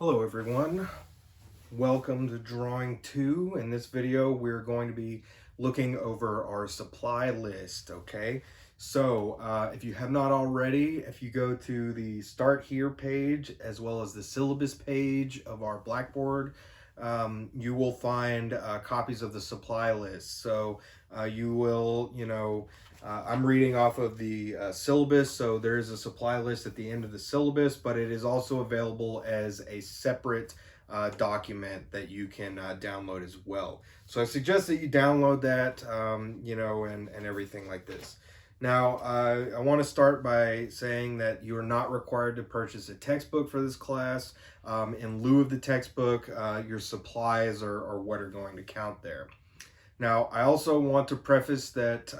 Hello everyone, welcome to Drawing 2. In this video we're going to be looking over our supply list, okay? So if you have not already, if you go to the Start Here page as well as the syllabus page of our Blackboard, you will find copies of the supply list. So you will, I'm reading off of the syllabus, so there is a supply list at the end of the syllabus, but it is also available as a separate document that you can download as well. So I suggest that you download that, and everything like this. Now, I want to start by saying that you are not required to purchase a textbook for this class. In lieu of the textbook, your supplies are what are going to count there. Now, I also want to preface that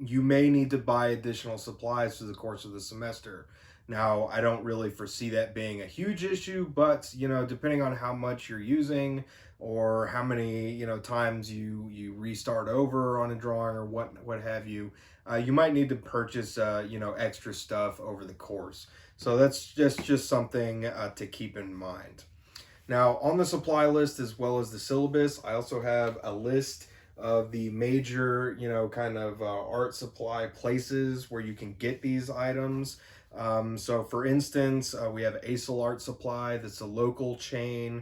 you may need to buy additional supplies through the course of the semester. Now, I don't really foresee that being a huge issue, but, depending on how much you're using or how many, times you restart over on a drawing or what have you, you might need to purchase, extra stuff over the course. So that's just something to keep in mind. Now, on the supply list as well as the syllabus, I also have a list of the major, art supply places where you can get these items. So for instance, we have Acel Art Supply. That's a local chain.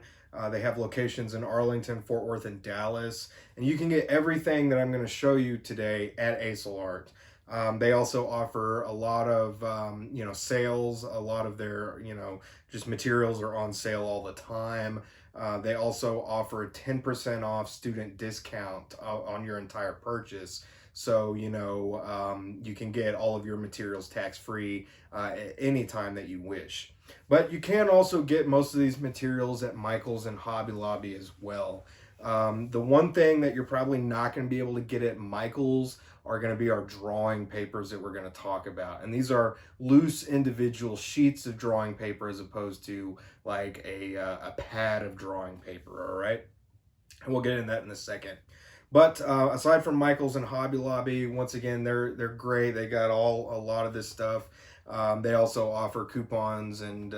They have locations in Arlington, Fort Worth, and Dallas. And you can get everything that I'm going to show you today at Acel Art. They also offer a lot of, sales. A lot of their, just materials are on sale all the time. They also offer a 10% off student discount on your entire purchase. So, you can get all of your materials tax-free at any time that you wish. But you can also get most of these materials at Michael's and Hobby Lobby as well. The one thing that you're probably not going to be able to get at Michael's are going to be our drawing papers that we're going to talk about. And these are loose individual sheets of drawing paper as opposed to like a pad of drawing paper, all right? And we'll get into that in a second. But aside from Michael's and Hobby Lobby, once again, they're great. They got a lot of this stuff. They also offer coupons and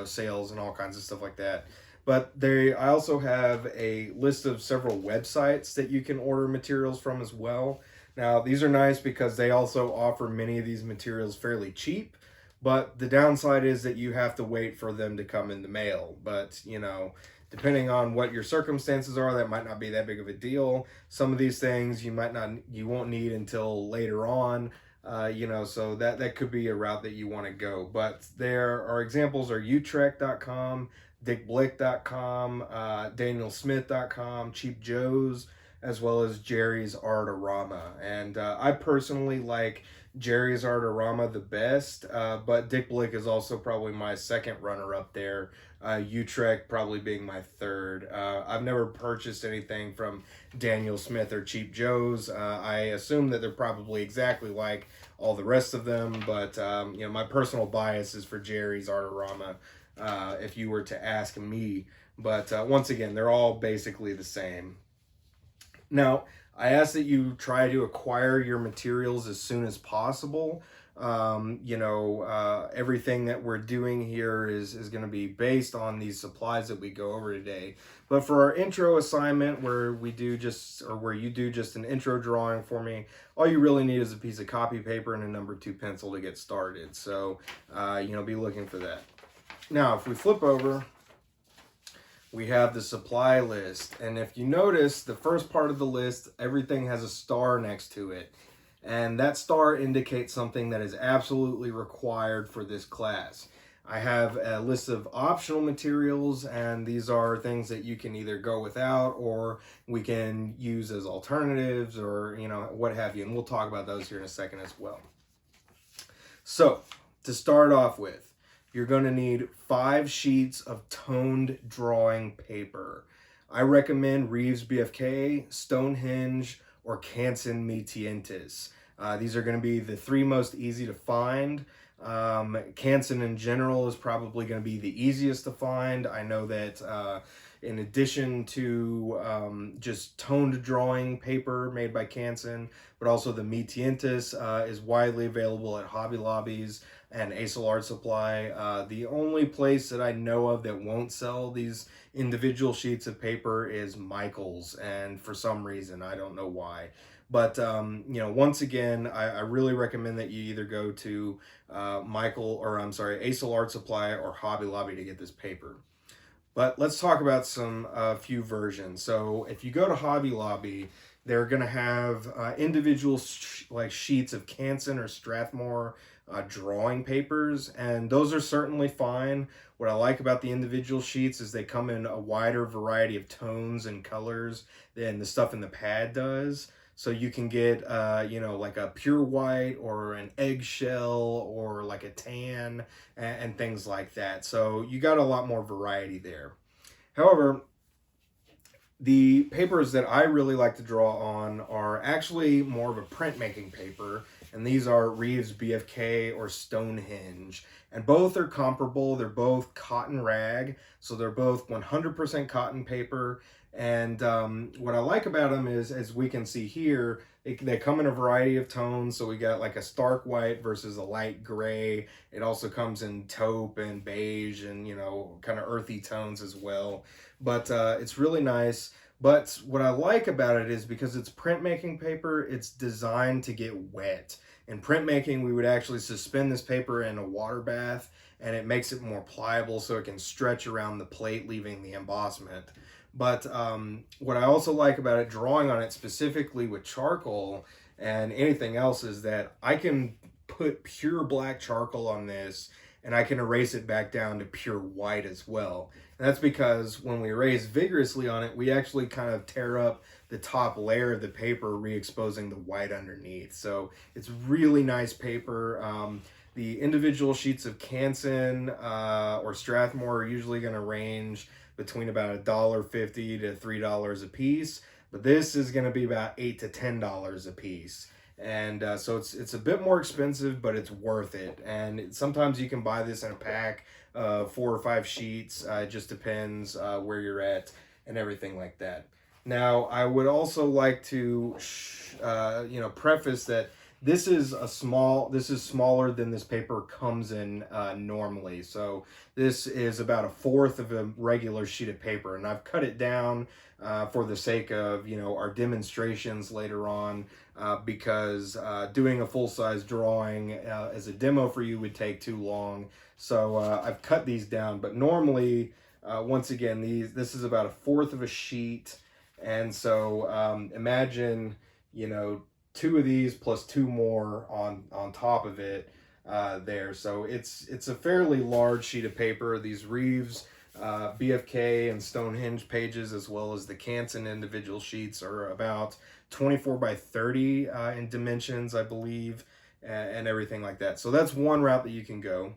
sales and all kinds of stuff like that. But I also have a list of several websites that you can order materials from as well. Now, these are nice because they also offer many of these materials fairly cheap, but the downside is that you have to wait for them to come in the mail. But, depending on what your circumstances are, that might not be that big of a deal. Some of these things you won't need until later on. So that could be a route that you want to go. But there are examples are Utrecht.com, dickblick.com, danielsmith.com, Cheap Joe's, as well as Jerry's Artorama. And I personally like Jerry's Artorama the best, but Dick Blick is also probably my second runner up there. Utrecht probably being my third. I've never purchased anything from Daniel Smith or Cheap Joe's. I assume that they're probably exactly like all the rest of them, but my personal bias is for Jerry's Artorama, if you were to ask me. But once again, they're all basically the same. Now, I ask that you try to acquire your materials as soon as possible. Everything that we're doing here is going to be based on these supplies that we go over today. But for our intro assignment where you do just an intro drawing for me, all you really need is a piece of copy paper and a number 2 pencil to get started. So, be looking for that. Now, if we flip over, we have the supply list. And if you notice, the first part of the list, everything has a star next to it. And that star indicates something that is absolutely required for this class. I have a list of optional materials, and these are things that you can either go without or we can use as alternatives or, what have you. And we'll talk about those here in a second as well. So, to start off with, you're going to need 5 sheets of toned drawing paper. I recommend Reeves BFK, Stonehenge, or Canson Metientis. These are going to be the 3 most easy to find. Canson in general is probably going to be the easiest to find. I know that in addition to just toned drawing paper made by Canson, but also the Mi Tientas is widely available at Hobby Lobbies and Ace Art Supply. The only place that I know of that won't sell these individual sheets of paper is Michael's, and for some reason, I don't know why. But once again, I really recommend that you either go to Ace Art Supply or Hobby Lobby to get this paper. But let's talk about some few versions. So if you go to Hobby Lobby, they're going to have individual sheets of Canson or Strathmore drawing papers, and those are certainly fine. What I like about the individual sheets is they come in a wider variety of tones and colors than the stuff in the pad does. So you can get, like a pure white or an eggshell or like a tan and things like that. So you got a lot more variety there. However, the papers that I really like to draw on are actually more of a printmaking paper, and these are Reeves BFK or Stonehenge. And both are comparable. They're both cotton rag, so they're both 100% cotton paper. And what I like about them is, as we can see here, they come in a variety of tones. So we got like a stark white versus a light gray. It also comes in taupe and beige and, kind of earthy tones as well. But it's really nice. But what I like about it is because it's printmaking paper, it's designed to get wet. In printmaking, we would actually suspend this paper in a water bath, and it makes it more pliable so it can stretch around the plate, leaving the embossment. But what I also like about it, drawing on it specifically with charcoal and anything else, is that I can put pure black charcoal on this and I can erase it back down to pure white as well. And that's because when we erase vigorously on it, we actually kind of tear up the top layer of the paper, re-exposing the white underneath. So it's really nice paper. The individual sheets of Canson or Strathmore are usually going to range between about $1.50 to $3 a piece, but this is going to be about $8 to $10 a piece. And so it's a bit more expensive, but it's worth it. And sometimes you can buy this in a pack of 4 or 5 sheets. It just depends where you're at and everything like that. Now, I would also like to preface that this is smaller than this paper comes in normally. So this is about 1/4 of a regular sheet of paper, and I've cut it down for the sake of our demonstrations later on, because doing a full-size drawing as a demo for you would take too long. So I've cut these down, but normally, once again, this is about 1/4 of a sheet, and so imagine 2 of these plus 2 more on top of it there. So it's a fairly large sheet of paper. These Reeves BFK and Stonehenge pages, as well as the Canson individual sheets, are about 24 by 30 in dimensions, I believe, and everything like that. So that's one route that you can go.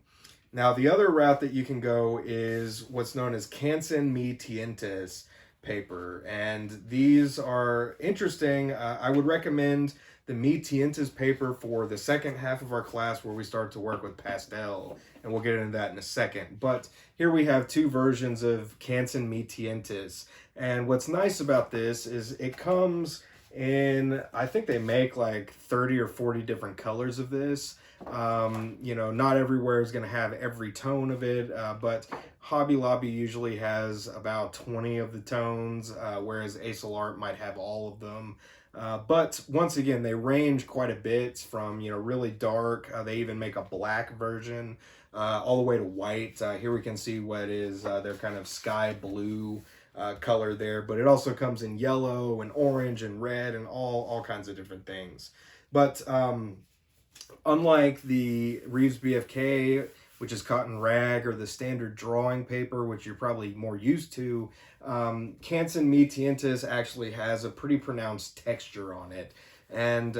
Now, the other route that you can go is what's known as Canson Mi Tientas paper, and these are interesting. I would recommend the Mi Tientas paper for the second half of our class, where we start to work with pastel, and we'll get into that in a second. But here we have 2 versions of Canson Mi Tientas, and what's nice about this is it comes in, I think they make like 30 or 40 different colors of this. Not everywhere is going to have every tone of it, but Hobby Lobby usually has about 20 of the tones, whereas Ace Art might have all of them. But once again, they range quite a bit from, really dark. They even make a black version, all the way to white. Here we can see what is their kind of sky blue color there, but it also comes in yellow and orange and red and all kinds of different things. But unlike the Reeves BFK, which is cotton rag, or the standard drawing paper, which you're probably more used to, Canson Mi Tientas actually has a pretty pronounced texture on it. And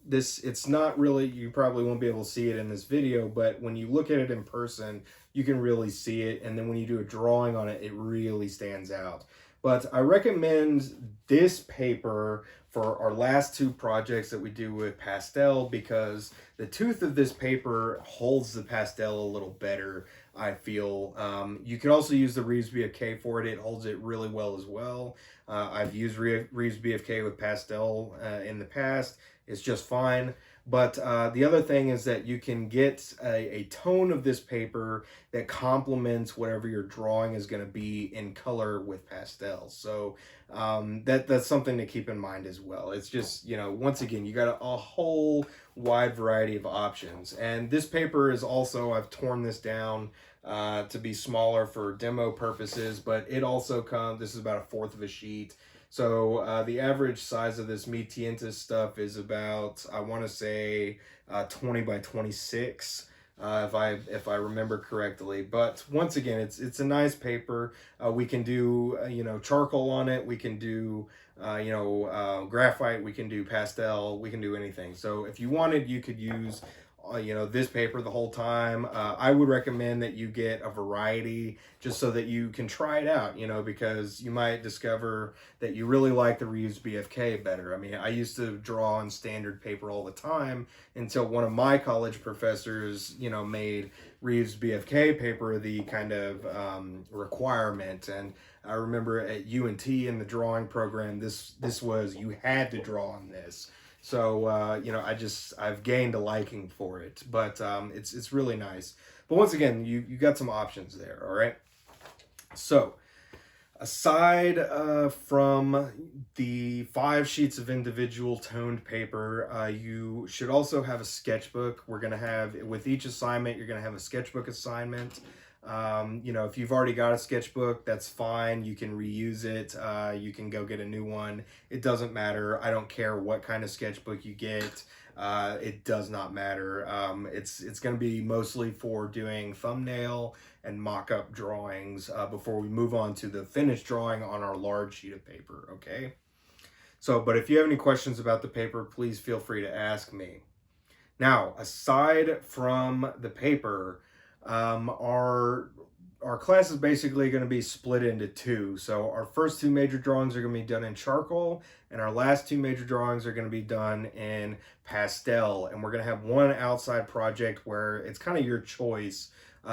it's not really, you probably won't be able to see it in this video, but when you look at it in person, you can really see it. And then when you do a drawing on it, it really stands out. But I recommend this paper for our last two projects that we do with pastel, because the tooth of this paper holds the pastel a little better, I feel. You can also use the Reeves BFK for it. It holds it really well as well. I've used Reeves BFK with pastel in the past. It's just fine. But the other thing is that you can get a tone of this paper that complements whatever your drawing is going to be in color with pastels. So that's something to keep in mind as well. It's just, you know, once again, you got a whole wide variety of options. And this paper is also, I've torn this down to be smaller for demo purposes, but it also comes, this is about a fourth of a sheet. So the average size of this Mi Tientas stuff is about, I want to say 20 by 26, if I remember correctly. But once again, it's a nice paper. We can do you know, charcoal on it. We can do you know, graphite. We can do pastel. We can do anything. So if you wanted, you could use you know, this paper the whole time. I would recommend that you get a variety just so that you can try it out, you know, because you might discover that you really like the Reeves BFK better. I mean, I used to draw on standard paper all the time until one of my college professors, you know, made Reeves BFK paper the kind of requirement. And I remember at UNT in the drawing program, this was, you had to draw on this. So, you know, I've gained a liking for it, but it's really nice. But once again, you got some options there, all right? So, aside from the 5 sheets of individual toned paper, you should also have a sketchbook. We're going to have, with each assignment, you're going to have a sketchbook assignment. You know, if you've already got a sketchbook, that's fine. You can reuse it. You can go get a new one. It doesn't matter. I don't care what kind of sketchbook you get. It does not matter. It's going to be mostly for doing thumbnail and mock-up drawings before we move on to the finished drawing on our large sheet of paper, okay? So, but if you have any questions about the paper, please feel free to ask me. Now, aside from the paper, our class is basically going to be split into 2. So our first 2 major drawings are going to be done in charcoal, and our last 2 major drawings are going to be done in pastel. And we're going to have one outside project where it's kind of your choice.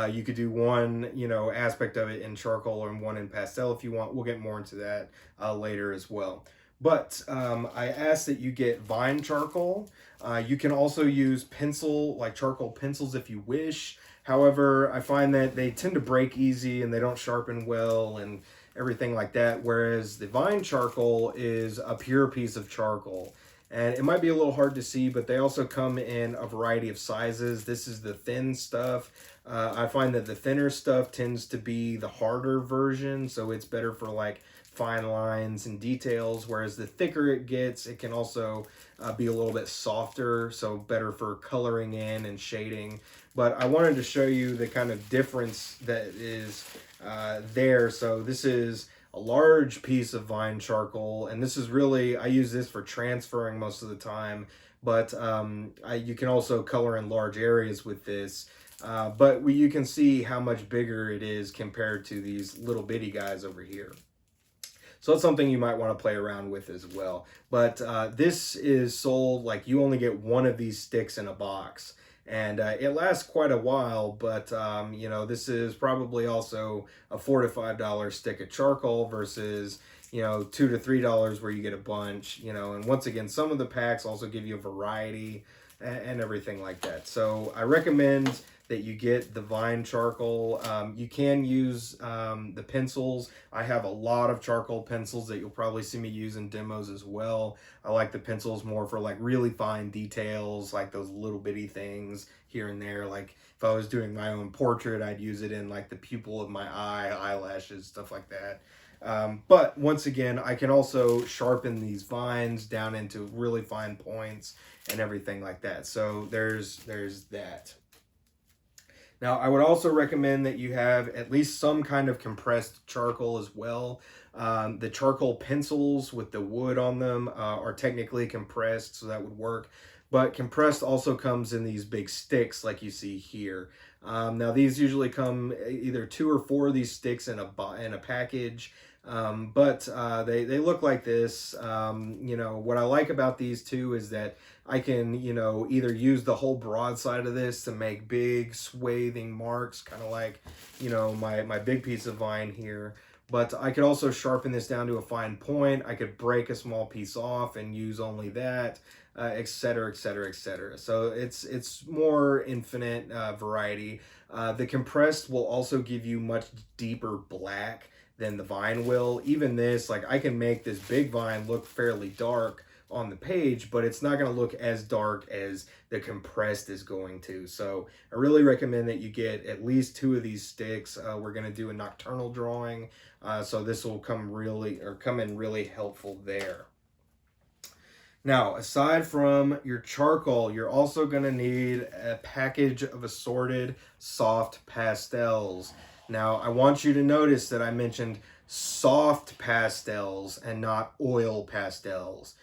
You could do one, you know, aspect of it in charcoal or one in pastel if you want. We'll get more into that later as well. But I ask that you get vine charcoal. You can also use pencil, like charcoal pencils if you wish. However, I find that they tend to break easy and they don't sharpen well and everything like that. Whereas the vine charcoal is a pure piece of charcoal. And it might be a little hard to see, but they also come in a variety of sizes. This is the thin stuff. I find that the thinner stuff tends to be the harder version, so it's better for like fine lines and details, whereas the thicker it gets, it can also be a little bit softer, so better for coloring in and shading. But I wanted to show you the kind of difference that is there. So this is a large piece of vine charcoal, and this is really, I use this for transferring most of the time, but you can also color in large areas with this. But you can see how much bigger it is compared to these little bitty guys over here. So that's something you might want to play around with as well. But this is sold, like you only get one of these sticks in a box. And it lasts quite a while, but you know, this is probably also a $4 to $5 stick of charcoal versus, you know, $2 to $3 where you get a bunch, you know. And once again, some of the packs also give you a variety and everything like that. So I recommend that you get the vine charcoal. You can use the pencils. I have a lot of charcoal pencils that you'll probably see me use in demos as well. I like the pencils more for like really fine details, like those little bitty things here and there. Like if I was doing my own portrait, I'd use it in like the pupil of my eye, eyelashes, stuff like that. But once again, I can also sharpen these vines down into really fine points and everything like that. So there's that. Now, I would also recommend that you have at least some kind of compressed charcoal as well. The charcoal pencils with the wood on them are technically compressed, so that would work. But compressed also comes in these big sticks like you see here. Now, these usually come either 2 or 4 of these sticks in a package. But they look like this. You know, what I like about these two is that I can, you know, either use the whole broadside of this to make big swathing marks, kind of like, you know, my big piece of vine here. But I could also sharpen this down to a fine point. I could break a small piece off and use only that, et cetera, et cetera, et cetera. So it's more infinite variety. The compressed will also give you much deeper black than the vine will. Even this, like I can make this big vine look fairly dark on the page, but it's not going to look as dark as the compressed is going to. So I really recommend that you get at least 2 of these sticks. We're going to do a nocturnal drawing, so this will come in really helpful there. Now, aside from your charcoal, you're also going to need a package of assorted soft pastels. Now, I want you to notice that I mentioned soft pastels and not oil pastels.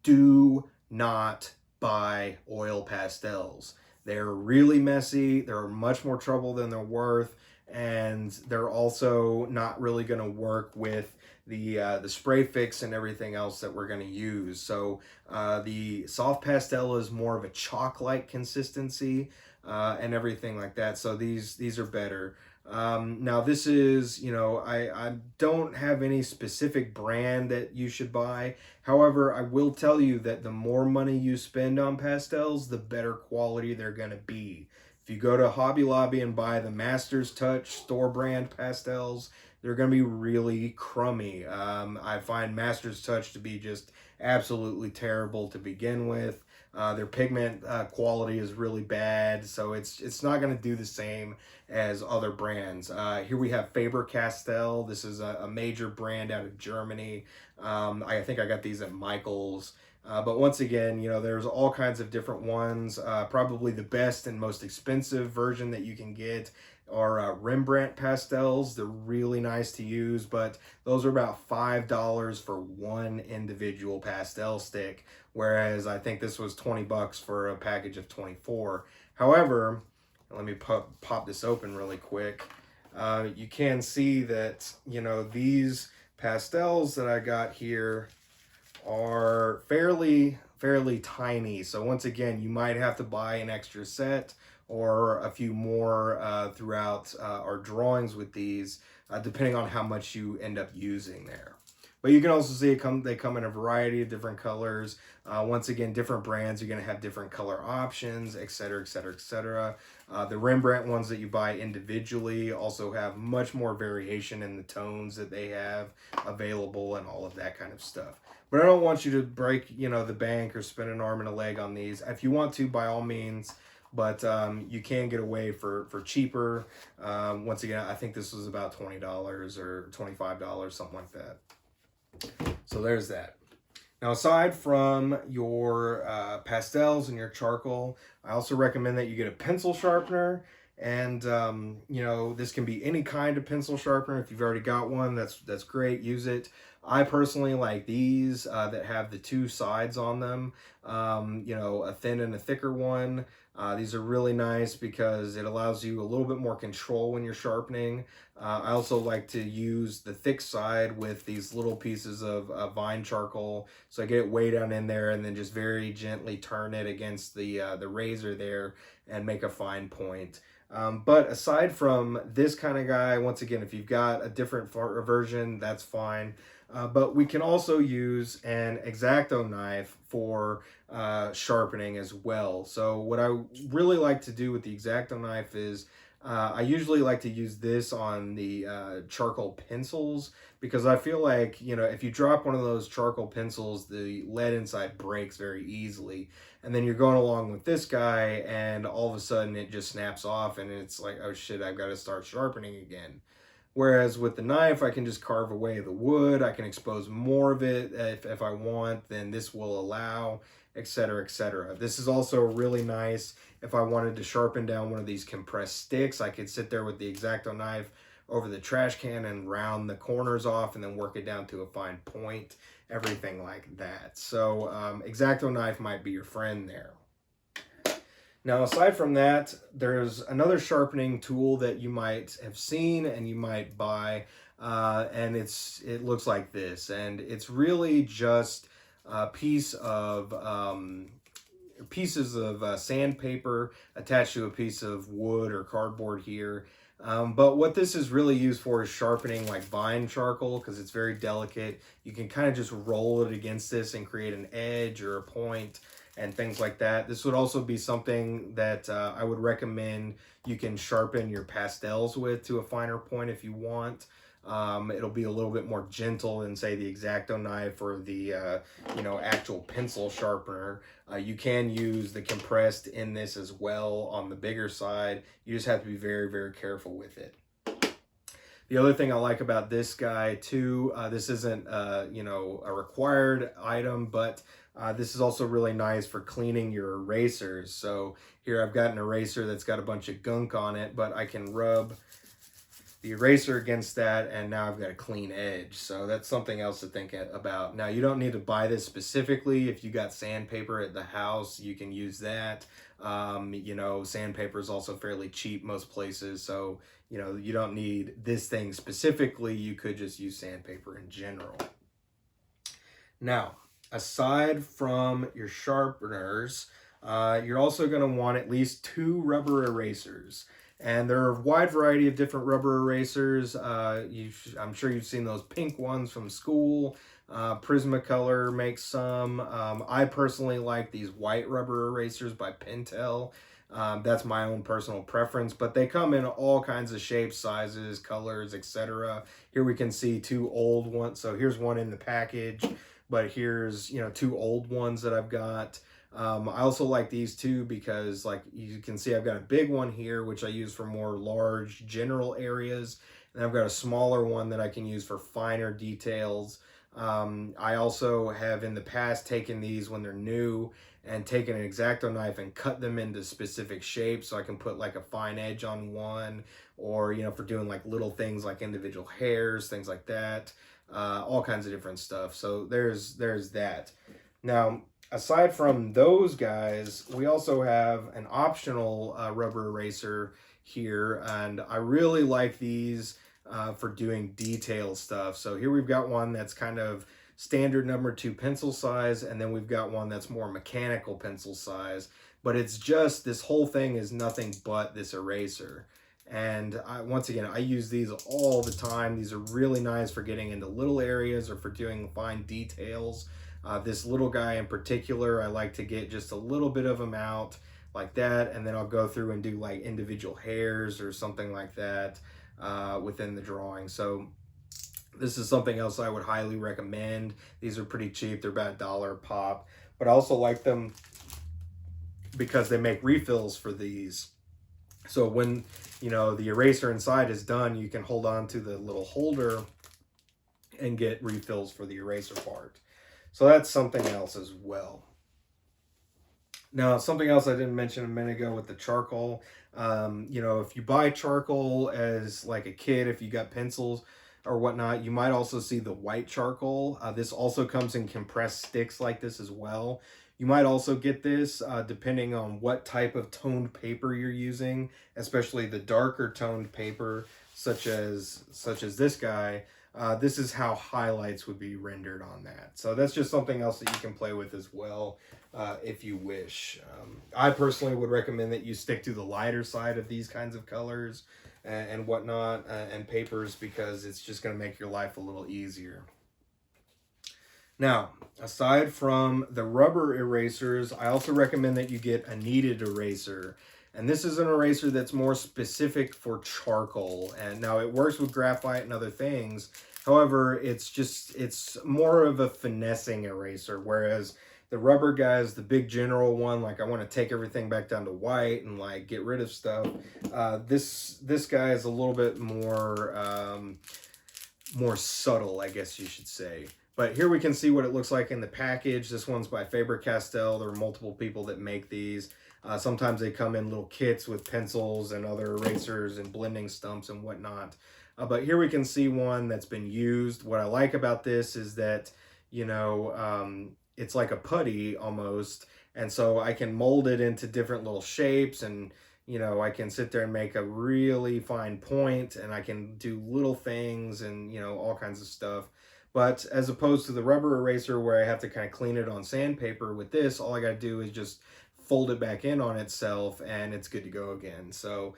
Do not buy oil pastels. They're really messy. They're much more trouble than they're worth, and they're also not really going to work with the spray fix and everything else that we're going to use. So the soft pastel is more of a chalk-like consistency and everything like that. So these are better. Now this is, you know, I don't have any specific brand that you should buy. However, I will tell you that the more money you spend on pastels, the better quality they're going to be. If you go to Hobby Lobby and buy the Master's Touch store brand pastels, they're going to be really crummy. I find Master's Touch to be just absolutely terrible to begin with. Their pigment quality is really bad, so it's not going to do the same as other brands. Here we have Faber-Castell. This is a major brand out of Germany. I think I got these at Michael's. But once again, you know, there's all kinds of different ones. Probably the best and most expensive version that you can get are Rembrandt pastels. They're really nice to use, but those are about $5 for one individual pastel stick, whereas I think this was 20 bucks for a package of 24. However, let me pop this open really quick. You can see that, you know, these pastels that I got here are fairly tiny. So once again, you might have to buy an extra set or a few more throughout our drawings with these, depending on how much you end up using there. But you can also see they come in a variety of different colors. Once again, different brands are going to have different color options, etc., etc., etc. The Rembrandt ones that you buy individually also have much more variation in the tones that they have available and all of that kind of stuff. But I don't want you to break, you know, the bank or spend an arm and a leg on these. If you want to, by all means, but you can get away for cheaper. Once again, I think this was about $20 or $25, something like that. So there's that. Now, aside from your pastels and your charcoal, I also recommend that you get a pencil sharpener. And, you know, this can be any kind of pencil sharpener. If you've already got one, that's great. Use it. I personally like these that have the 2 sides on them, you know, a thin and a thicker one. These are really nice because it allows you a little bit more control when you're sharpening. I also like to use the thick side with these little pieces of vine charcoal. So I get it way down in there and then just very gently turn it against the razor there and make a fine point. But aside from this kind of guy, once again, if you've got a different version, that's fine. But we can also use an X-Acto knife for sharpening as well. So what I really like to do with the X-Acto knife is I usually like to use this on the charcoal pencils because I feel like, you know, if you drop one of those charcoal pencils, the lead inside breaks very easily. And then you're going along with this guy and all of a sudden it just snaps off and it's like, oh shit, I've got to start sharpening again. Whereas with the knife, I can just carve away the wood. I can expose more of it if I want, then this will allow, etc., etc. This is also really nice if I wanted to sharpen down one of these compressed sticks. I could sit there with the X-Acto knife over the trash can and round the corners off and then work it down to a fine point, everything like that. So X-Acto knife might be your friend there. Now, aside from that, there's another sharpening tool that you might have seen and you might buy. and it looks like this, and it's really just a piece of pieces of sandpaper attached to a piece of wood or cardboard here. But what this is really used for is sharpening like vine charcoal, because it's very delicate. You can kind of just roll it against this and create an edge or a point and things like that. This would also be something that I would recommend you can sharpen your pastels with to a finer point if you want. It'll be a little bit more gentle than, say, the X-Acto knife or the actual pencil sharpener. You can use the compressed in this as well on the bigger side. You just have to be very, very careful with it. The other thing I like about this guy too, this isn't a required item, but this is also really nice for cleaning your erasers. So here I've got an eraser that's got a bunch of gunk on it, but I can rub the eraser against that, and now I've got a clean edge. So that's something else to think about. Now, you don't need to buy this specifically. If you got sandpaper at the house, you can use that. Sandpaper is also fairly cheap most places, so you don't need this thing specifically. You could just use sandpaper in general. Now, aside from your sharpeners, you're also going to want at least 2 rubber erasers. And there are a wide variety of different rubber erasers. I'm sure you've seen those pink ones from school. Prismacolor makes some. I personally like these white rubber erasers by Pentel. That's my own personal preference, but they come in all kinds of shapes, sizes, colors, etc. Here we can see 2 old ones. So here's one in the package, but here's 2 old ones that I've got. I also like these two because, like you can see, I've got a big one here, which I use for more large general areas. And I've got a smaller one that I can use for finer details. I also have in the past taken these when they're new and taken an X-Acto knife and cut them into specific shapes. So I can put like a fine edge on one, or, for doing like little things like individual hairs, things like that. All kinds of different stuff. So there's that. Now, aside from those guys, we also have an optional rubber eraser here, and I really like these for doing detail stuff. So here we've got one that's kind of standard number 2 pencil size, and then we've got one that's more mechanical pencil size, but it's just, this whole thing is nothing but this eraser. And once again, I use these all the time. These are really nice for getting into little areas or for doing fine details. This little guy in particular, I like to get just a little bit of them out like that, and then I'll go through and do like individual hairs or something like that within the drawing. So this is something else I would highly recommend. These are pretty cheap. They're about $1 a pop, but I also like them because they make refills for these. So when, the eraser inside is done, you can hold on to the little holder and get refills for the eraser part. So that's something else as well. Now, something else I didn't mention a minute ago with the charcoal, if you buy charcoal as like a kit, if you got pencils or whatnot, you might also see the white charcoal. This also comes in compressed sticks like this as well. You might also get this depending on what type of toned paper you're using, especially the darker toned paper, such as this guy. This is how highlights would be rendered on that. So that's just something else that you can play with as well if you wish. I personally would recommend that you stick to the lighter side of these kinds of colors and whatnot and papers, because it's just going to make your life a little easier. Now, aside from the rubber erasers, I also recommend that you get a kneaded eraser. And this is an eraser that's more specific for charcoal. And now it works with graphite and other things. However, it's more of a finessing eraser. Whereas the rubber guys, the big general one, like I want to take everything back down to white and like get rid of stuff. This guy is a little bit more subtle, I guess you should say. But here we can see what it looks like in the package. This one's by Faber-Castell. There are multiple people that make these. Sometimes they come in little kits with pencils and other erasers and blending stumps and whatnot. But here we can see one that's been used. What I like about this is that, it's like a putty almost. And so I can mold it into different little shapes and, you know, I can sit there and make a really fine point, and I can do little things and, you know, all kinds of stuff. But as opposed to the rubber eraser where I have to kind of clean it on sandpaper, with this, all I got to do is just fold it back in on itself and it's good to go again. So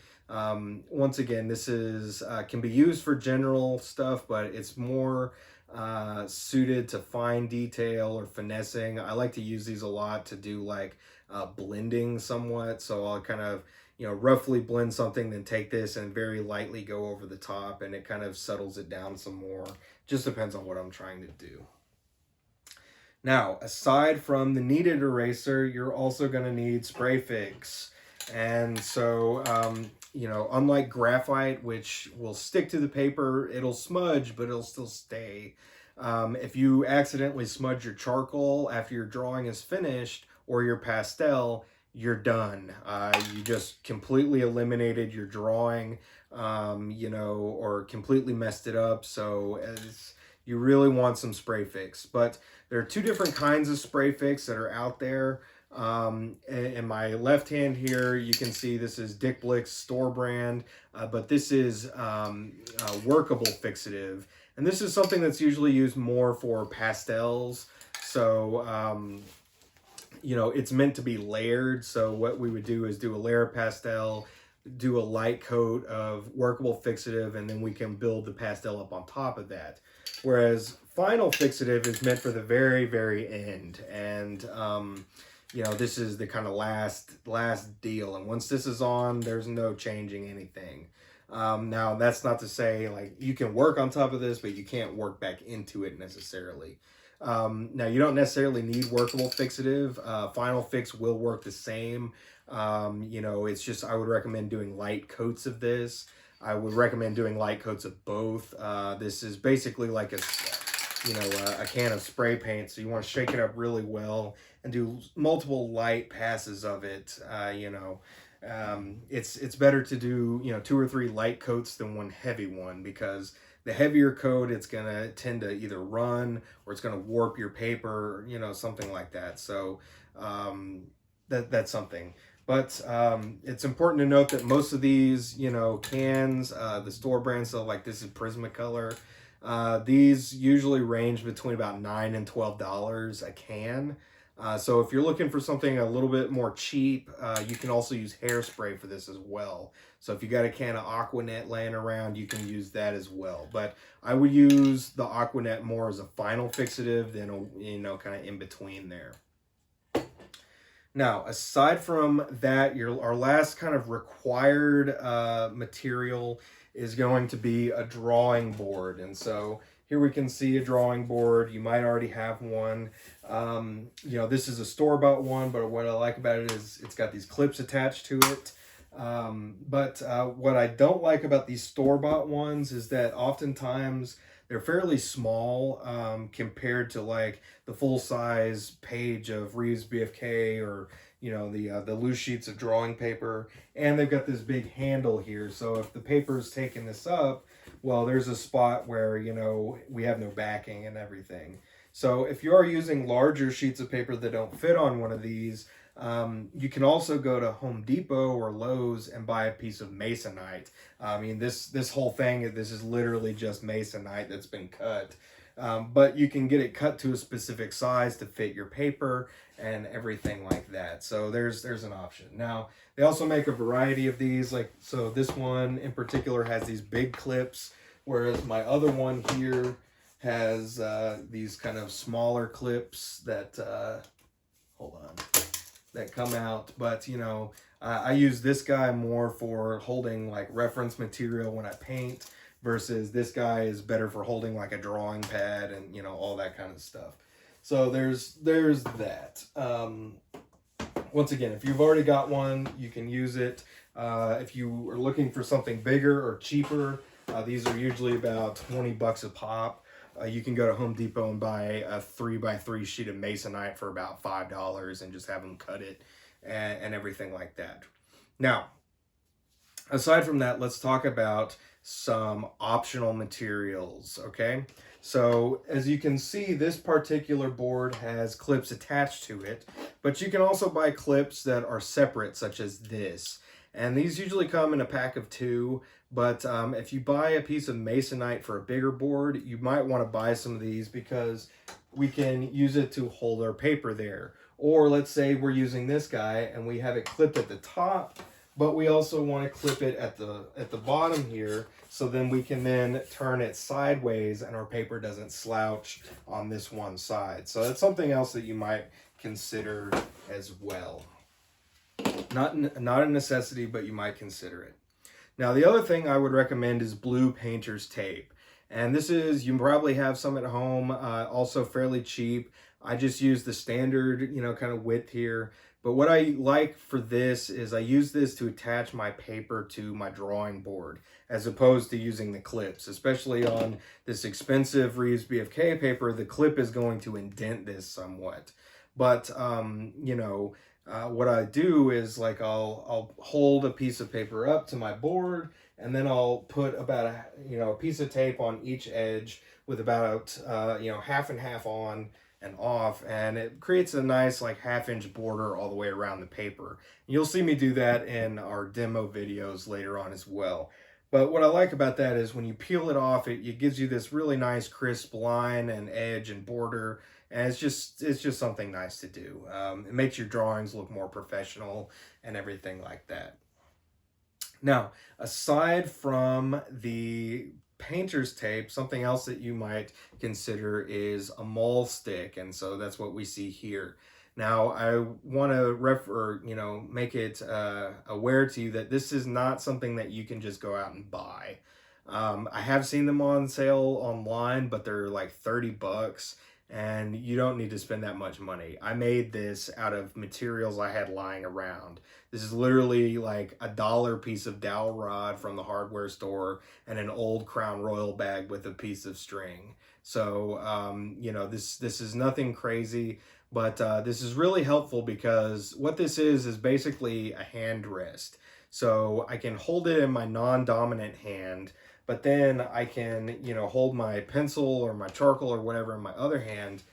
once again, this is can be used for general stuff, but it's more suited to fine detail or finessing. I like to use these a lot to do like blending somewhat. So I'll kind of, you know, roughly blend something, then take this and very lightly go over the top, and it kind of settles it down some more. Just depends on what I'm trying to do. Now, aside from the kneaded eraser, you're also going to need spray fix. And so, you know, unlike graphite, which will stick to the paper, it'll smudge, but it'll still stay. If you accidentally smudge your charcoal after your drawing is finished, or your pastel, you're done. You just completely eliminated your drawing, you know, or completely messed it up. So you really want some spray fix. But there are two different kinds of spray fix that are out there. In my left hand here, you can see this is Dick Blick's store brand, but this is workable fixative. And this is something that's usually used more for pastels. So, you know, it's meant to be layered. So what we would do is do a layer of pastel, do a light coat of workable fixative, and then we can build the pastel up on top of that. Whereas final fixative is meant for the very, very end. And, you know, this is the kind of last deal. And once this is on, there's no changing anything. Now, that's not to say, like, you can work on top of this, but you can't work back into it necessarily. Now, you don't necessarily need workable fixative. Final fix will work the same. You know, it's just, I would recommend doing light coats of this. I would recommend doing light coats of both. This is basically like a, you know, a can of spray paint. So you want to shake it up really well and do multiple light passes of it. You know, it's better to do, you know, 2 or 3 light coats than one heavy one, because the heavier coat, it's going to tend to either run or it's going to warp your paper, you know, something like that. So that's something. But it's important to note that most of these, you know, cans, the store brand stuff, like this is Prismacolor. These usually range between about $9 and $12 a can. So if you're looking for something a little bit more cheap, you can also use hairspray for this as well. So if you got a can of Aquanet laying around, you can use that as well. But I would use the Aquanet more as a final fixative than a, you know, kind of in between there. Now, aside from that, our last kind of required material is going to be a drawing board. And so here we can see a drawing board. You might already have one. You know, this is a store-bought one, but what I like about it is it's got these clips attached to it. But what I don't like about these store-bought ones is that oftentimes they're fairly small compared to like the full-size page of Reeves BFK, or, you know, the loose sheets of drawing paper. And they've got this big handle here. So if the paper's taking this up, well, there's a spot where, you know, we have no backing and everything. So if you are using larger sheets of paper that don't fit on one of these, you can also go to Home Depot or Lowe's and buy a piece of Masonite. I mean, this whole thing, this is literally just Masonite that's been cut. But you can get it cut to a specific size to fit your paper and everything like that. So there's an option. Now, they also make a variety of these. Like, so this one in particular has these big clips, whereas my other one here has these kind of smaller clips that, hold on, that come out. But, you know, I use this guy more for holding like reference material when I paint, versus this guy is better for holding like a drawing pad and, you know, all that kind of stuff. So there's that. Once again, if you've already got one, you can use it. If you are looking for something bigger or cheaper, these are usually about $20 a pop. You can go to Home Depot and buy a 3x3 sheet of Masonite for about $5 and just have them cut it and everything like that. Now, aside from that, let's talk about some optional materials, okay? So as you can see, this particular board has clips attached to it, but you can also buy clips that are separate, such as this. And these usually come in a pack of 2, but if you buy a piece of Masonite for a bigger board, you might want to buy some of these because we can use it to hold our paper there. Or let's say we're using this guy and we have it clipped at the top, but we also want to clip it at the bottom here, so then we can then turn it sideways and our paper doesn't slouch on this one side. So that's something else that you might consider as well. Not a necessity, but you might consider it. Now, the other thing I would recommend is blue painter's tape. And this is, you probably have some at home, also fairly cheap. I just use the standard, kind of width here. But what I like for this is I use this to attach my paper to my drawing board, as opposed to using the clips. Especially on this expensive reused BFK paper, the clip is going to indent this somewhat. But, what I do is like I'll hold a piece of paper up to my board, and then I'll put about a piece of tape on each edge with about half and half on and off, and it creates a nice like half-inch border all the way around the paper. You'll see me do that in our demo videos later on as well. But what I like about that is when you peel it off, it gives you this really nice crisp line and edge and border, and it's just something nice to do. It makes your drawings look more professional and everything like that. Now, aside from the painter's tape, something else that you might consider is a mall stick, and so that's what we see here. Now, I want to make it aware to you that this is not something that you can just go out and buy. I have seen them on sale online, but they're like $30, and you don't need to spend that much money. I made this out of materials I had lying around. This is literally like $1 piece of dowel rod from the hardware store and an old Crown Royal bag with a piece of string. So, this is nothing crazy, but this is really helpful because what this is basically a hand rest. So I can hold it in my non-dominant hand, but then I can, hold my pencil or my charcoal or whatever in my other hand,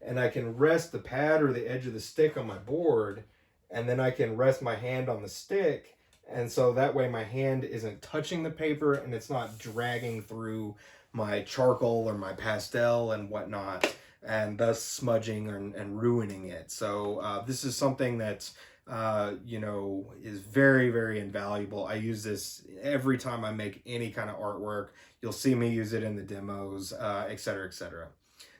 and I can rest the pad or the edge of the stick on my board, and then I can rest my hand on the stick, and so that way my hand isn't touching the paper and it's not dragging through my charcoal or my pastel and whatnot, and thus smudging and ruining it. So this is something that's is very, very invaluable. I use this every time I make any kind of artwork. You'll see me use it in the demos, etc., etc.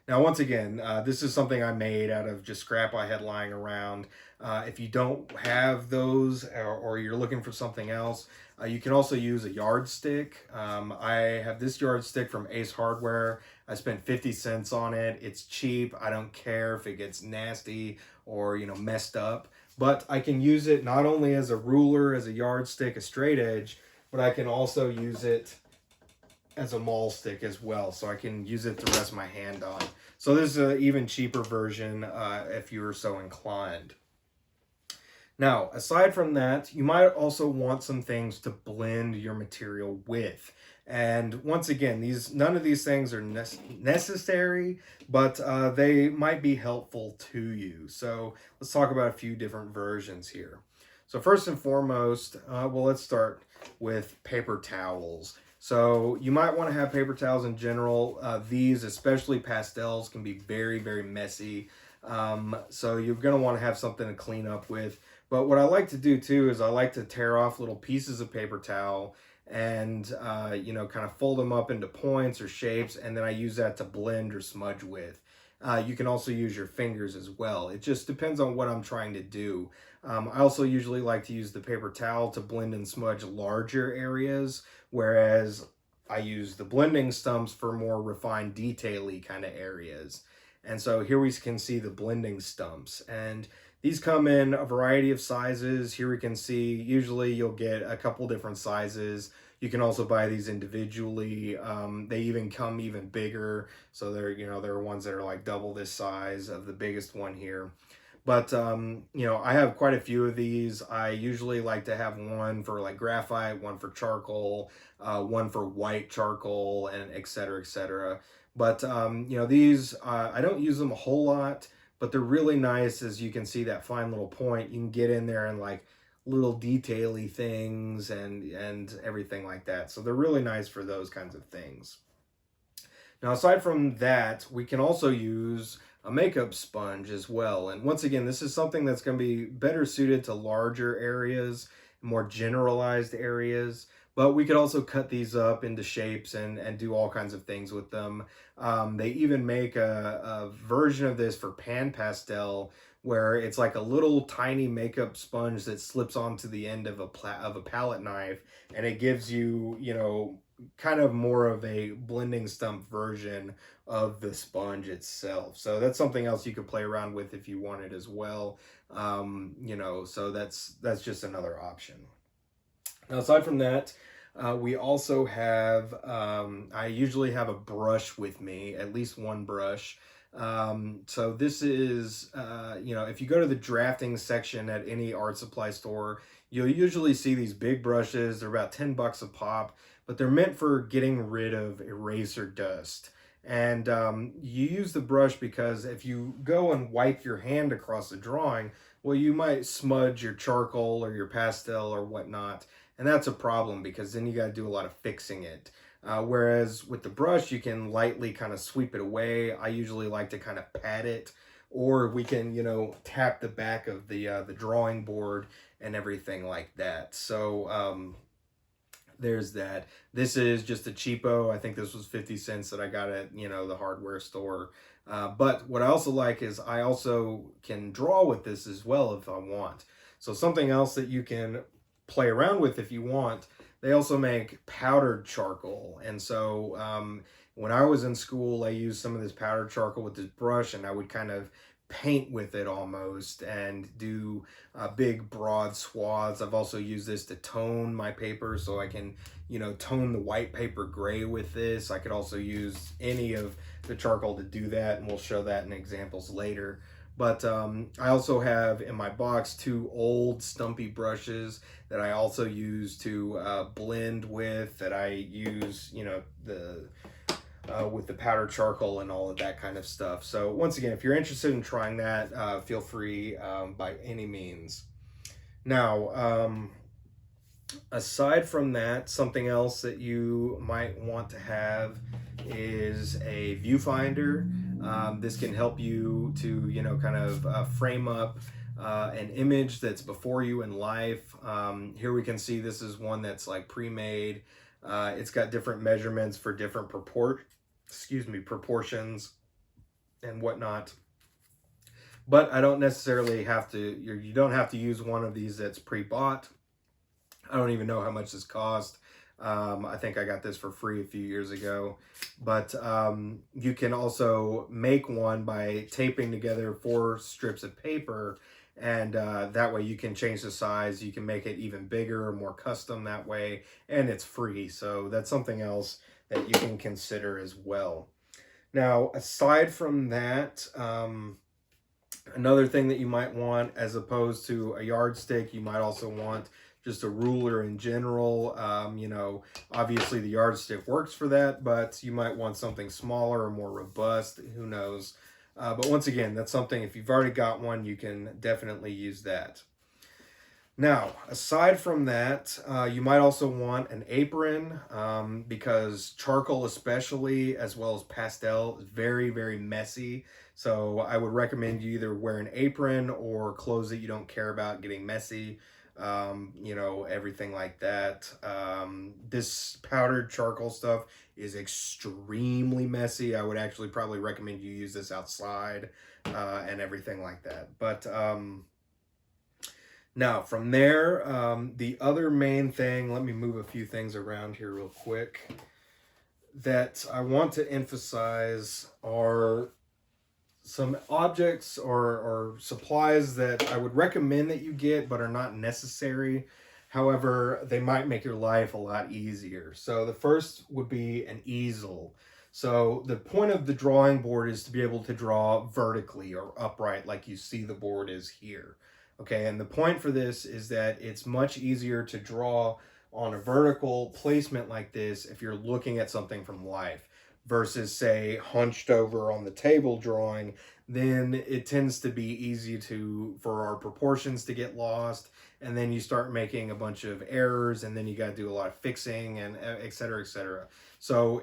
Now, once again, this is something I made out of just scrap I had lying around. If you don't have those or you're looking for something else, you can also use a yardstick. I have this yardstick from Ace Hardware. I spent 50 cents on it. It's cheap. I don't care if it gets nasty or, messed up. But I can use it not only as a ruler, as a yardstick, a straight edge, but I can also use it as a maul stick as well. So I can use it to rest my hand on. So this is an even cheaper version if you were so inclined. Now, aside from that, you might also want some things to blend your material with. And once again, none of these things are necessary, but they might be helpful to you. So let's talk about a few different versions here. So first and foremost, let's start with paper towels. So you might want to have paper towels in general. These, especially pastels, can be very, very messy. So you're going to want to have something to clean up with. But what I like to do too is I like to tear off little pieces of paper towel and, kind of fold them up into points or shapes. And then I use that to blend or smudge with. You can also use your fingers as well. It just depends on what I'm trying to do. I also usually like to use the paper towel to blend and smudge larger areas, whereas I use the blending stumps for more refined, detail-y kind of areas. And so here we can see the blending stumps, and these come in a variety of sizes. Here we can see usually you'll get a couple different sizes. You can also buy these individually. They even come even bigger. So there are ones that are like double this size of the biggest one here. But, I have quite a few of these. I usually like to have one for like graphite, one for charcoal, one for white charcoal, and et cetera, et cetera. But, these, I don't use them a whole lot, but they're really nice. As you can see that fine little point, you can get in there and like little detaily things and everything like that. So they're really nice for those kinds of things. Now, aside from that, we can also use a makeup sponge as well. And once again, this is something that's going to be better suited to larger areas, more generalized areas. But we could also cut these up into shapes and do all kinds of things with them. They even make a version of this for pan pastel, where it's like a little tiny makeup sponge that slips onto the end of a palette knife, and it gives you, you know, kind of more of a blending stump version of the sponge itself. So that's something else you could play around with if you wanted as well. You know, so that's just another option. Now, aside from that, we also have, I usually have a brush with me, at least one brush. So this is, you know, if you go to the drafting section at any art supply store, you'll usually see these big brushes. They're about 10 bucks a pop, but they're meant for getting rid of eraser dust. And you use the brush because if you go and wipe your hand across the drawing, well, you might smudge your charcoal or your pastel or whatnot. And that's a problem because then you got to do a lot of fixing it. Whereas with the brush, you can lightly kind of sweep it away. I usually like to kind of pat it, or we can, you know, tap the back of the drawing board and everything like that. So there's that. This is just a cheapo. I think this was 50 cents that I got at, you know, the hardware store. But what I also like is I also can draw with this as well if I want. So something else that you can play around with if you want, they also make powdered charcoal. And so when I was in school, I used some of this powdered charcoal with this brush, and I would kind of paint with it almost and do big broad swaths. I've also used this to tone my paper, so I can, you know, tone the white paper gray with this. I could also use any of the charcoal to do that, and we'll show that in examples later. But I also have in my box 2 old stumpy brushes that I also use to blend with, that I use, you know, with the powdered charcoal and all of that kind of stuff. So once again, if you're interested in trying that, feel free by any means. Now, aside from that, something else that you might want to have is a viewfinder. This can help you to, you know, kind of frame up an image that's before you in life. Here we can see this is one that's like pre-made. It's got different measurements for different proportions and whatnot. But I don't necessarily have to, you don't have to use one of these that's pre-bought. I don't even know how much this cost. I think I got this for free a few years ago. But you can also make one by taping together 4 strips of paper, and that way you can change the size. You can make it even bigger or more custom that way, and it's free. So that's something else that you can consider as well. Now, aside from that, another thing that you might want, as opposed to a yardstick, you might also want just a ruler in general. You know, obviously the yardstick works for that, but you might want something smaller or more robust. Who knows? But once again, that's something, if you've already got one, you can definitely use that. Now, aside from that, you might also want an apron, because charcoal especially, as well as pastel, is very, very messy. So I would recommend you either wear an apron or clothes that you don't care about getting messy, you know, everything like that. This powdered charcoal stuff is extremely messy. I would actually probably recommend you use this outside and everything like that. But now, from there, the other main thing, let me move a few things around here real quick, that I want to emphasize are some objects or supplies that I would recommend that you get, but are not necessary. However, they might make your life a lot easier. So the first would be an easel. So the point of the drawing board is to be able to draw vertically or upright like you see the board is here. Okay, and the point for this is that it's much easier to draw on a vertical placement like this if you're looking at something from life versus, say, hunched over on the table drawing. Then it tends to be easy for our proportions to get lost, and then you start making a bunch of errors, and then you got to do a lot of fixing and et cetera, et cetera. So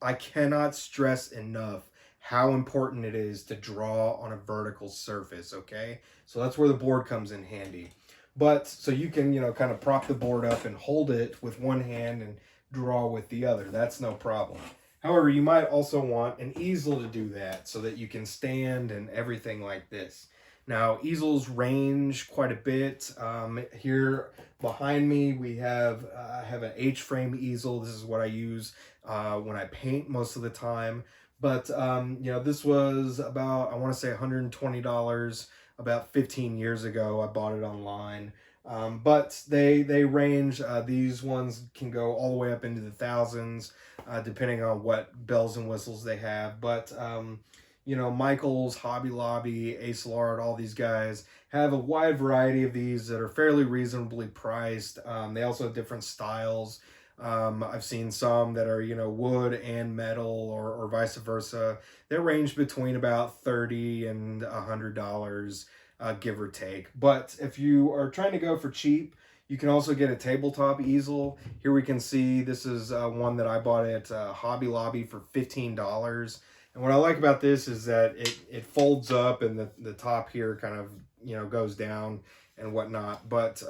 I cannot stress enough how important it is to draw on a vertical surface, okay? So that's where the board comes in handy. But so you can, kind of prop the board up and hold it with one hand and draw with the other. That's no problem. However, you might also want an easel to do that so that you can stand and everything like this. Now, easels range quite a bit. Here behind me, we have I have an H-frame easel. This is what I use when I paint most of the time. But this was about, I want to say, $120 about 15 years ago. I bought it online. But they range. These ones can go all the way up into the thousands, depending on what bells and whistles they have. But Michaels, Hobby Lobby, Acelard, all these guys have a wide variety of these that are fairly reasonably priced. They also have different styles. I've seen some that are, wood and metal or vice versa. They range between about $30 and $100, give or take. But if you are trying to go for cheap, you can also get a tabletop easel. Here we can see this is one that I bought at Hobby Lobby for $15. And what I like about this is that it folds up, and the top here kind of, goes down and whatnot. But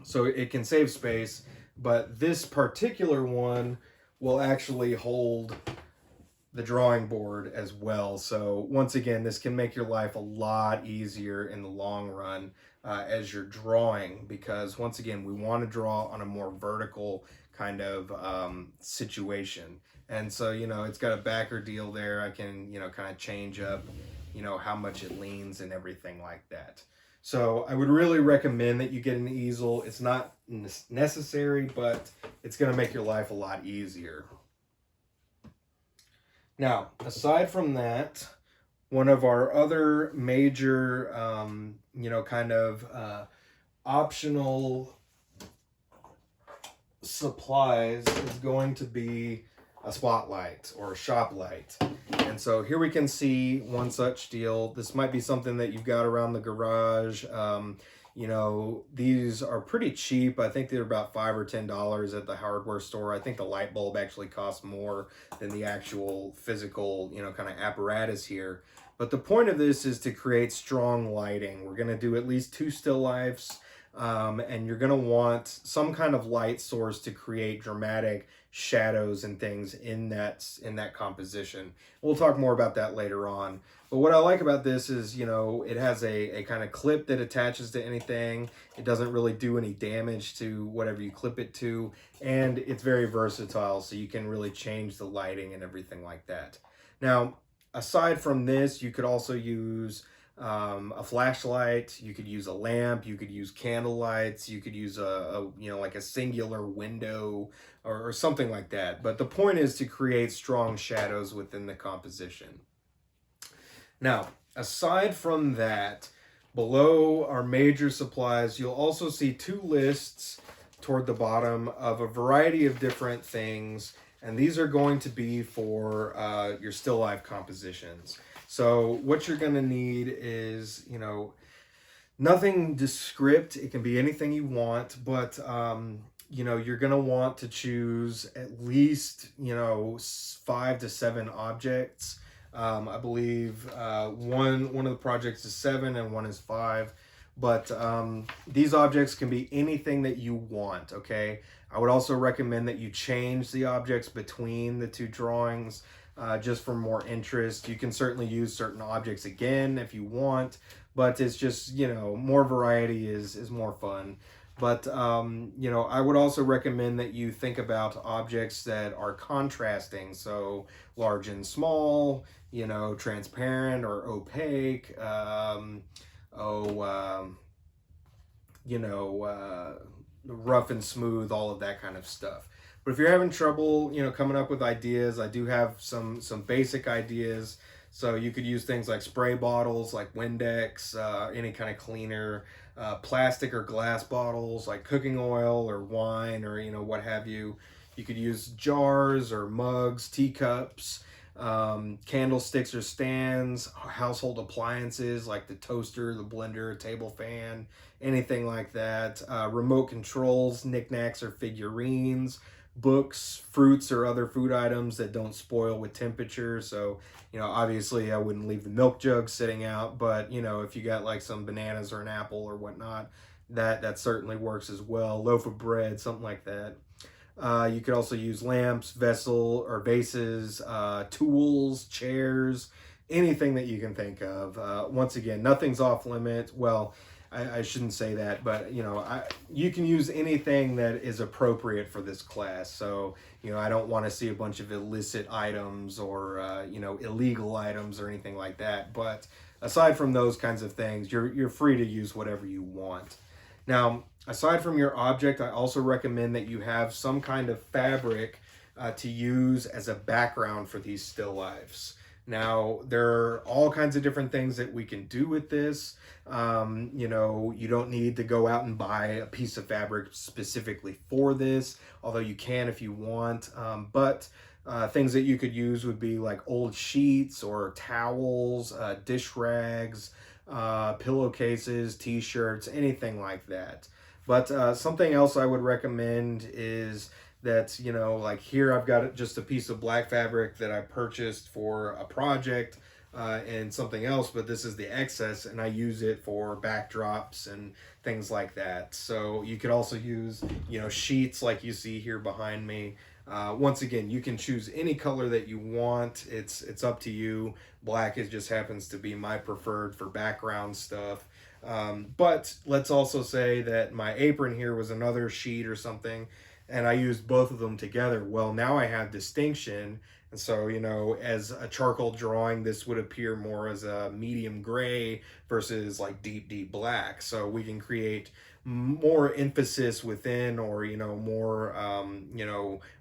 so it can save space. But this particular one will actually hold the drawing board as well. So once again, this can make your life a lot easier in the long run as you're drawing, because once again, we want to draw on a more vertical kind of situation. And so, it's got a backer deal there. I can, kind of change up, how much it leans and everything like that. So I would really recommend that you get an easel. It's not necessary, but it's going to make your life a lot easier. Now, aside from that, one of our other major, kind of optional supplies is going to be a spotlight or a shop light. And so here we can see one such deal. This might be something that you've got around the garage. These are pretty cheap. I think they're about $5 or $10 at the hardware store. I think the light bulb actually costs more than the actual physical, kind of apparatus here. But the point of this is to create strong lighting. We're going to do at least 2 still lifes. And you're going to want some kind of light source to create dramatic shadows and things in that composition. We'll talk more about that later on. But what I like about this is, it has a kind of clip that attaches to anything. It doesn't really do any damage to whatever you clip it to. And it's very versatile, so you can really change the lighting and everything like that. Now, aside from this, you could also use a flashlight, you could use a lamp, you could use candle lights, you could use like a singular window or something like that. But the point is to create strong shadows within the composition. Now, aside from that, below our major supplies, you'll also see 2 lists toward the bottom of a variety of different things, and these are going to be for your still life compositions. So what you're going to need is, nothing descript. It can be anything you want, but, you're going to want to choose at least, 5 to 7 objects. I believe one of the projects is 7 and one is 5. But these objects can be anything that you want, okay? I would also recommend that you change the objects between the 2 drawings. Just for more interest. You can certainly use certain objects again if you want, but it's just, more variety is more fun. But, I would also recommend that you think about objects that are contrasting, so large and small, transparent or opaque, rough and smooth, all of that kind of stuff. But if you're having trouble, coming up with ideas, I do have some basic ideas. So you could use things like spray bottles, like Windex, any kind of cleaner, plastic or glass bottles, like cooking oil or wine or, what have you. You could use jars or mugs, teacups. candlesticks or stands, household appliances like the toaster, the blender, table fan, anything like that, remote controls, knickknacks or figurines, books, fruits or other food items that don't spoil with temperature. So, obviously I wouldn't leave the milk jug sitting out, but if you got like some bananas or an apple or whatnot, that certainly works as well. Loaf of bread, something like that. You could also use lamps, vessel or vases, tools, chairs, anything that you can think of. Once again, nothing's off limits. Well, I shouldn't say that, but you can use anything that is appropriate for this class. So I don't want to see a bunch of illicit items or illegal items or anything like that. But aside from those kinds of things, you're free to use whatever you want. Now, aside from your object, I also recommend that you have some kind of fabric to use as a background for these still lifes. Now, there are all kinds of different things that we can do with this. You don't need to go out and buy a piece of fabric specifically for this, although you can if you want. But things that you could use would be like old sheets or towels, dish rags, pillowcases, t-shirts, anything like that. But something else I would recommend is that, like here I've got just a piece of black fabric that I purchased for a project and something else, but this is the excess and I use it for backdrops and things like that. So you could also use, sheets like you see here behind me. Once again, you can choose any color that you want. It's up to you. Black just happens to be my preferred for background stuff. But let's also say that my apron here was another sheet or something, and I used both of them together. Well, now I have distinction. And so, as a charcoal drawing, this would appear more as a medium gray versus like deep, deep black. So we can create more emphasis within, or more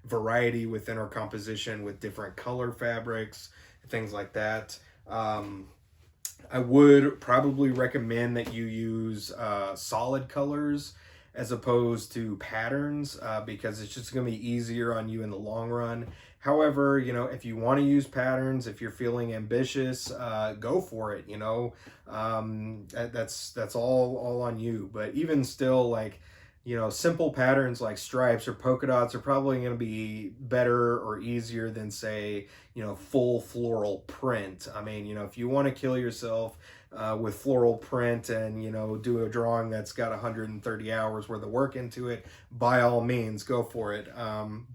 variety within our composition with different color fabrics, things like that. I would probably recommend that you use solid colors as opposed to patterns because it's just going to be easier on you in the long run. However, if you want to use patterns, if you're feeling ambitious, go for it. That's all on you. But even still, like, simple patterns like stripes or polka dots are probably going to be better or easier than, say, full floral print. I mean, if you want to kill yourself with floral print and, do a drawing that's got 130 hours worth of work into it, by all means, go for it.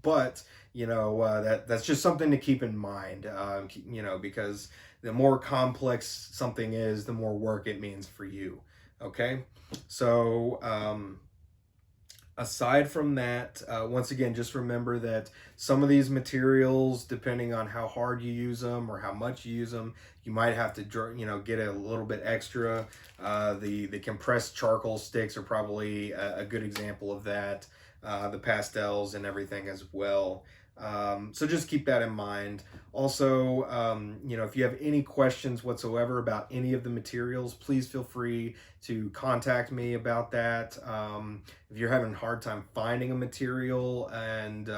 But that's just something to keep in mind, because the more complex something is, the more work it means for you. Okay. So, aside from that, once again, just remember that some of these materials, depending on how hard you use them or how much you use them, you might have to, get a little bit extra. The compressed charcoal sticks are probably a good example of that. The pastels and everything as well. So just keep that in mind. Also, if you have any questions whatsoever about any of the materials, please feel free to contact me about that. If you're having a hard time finding a material and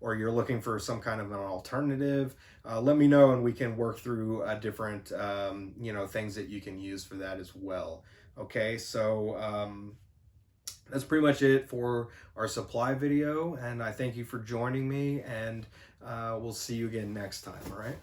or you're looking for some kind of an alternative, let me know and we can work through different things that you can use for that as well. Okay, so that's pretty much it for our supply video, and I thank you for joining me, and we'll see you again next time, all right?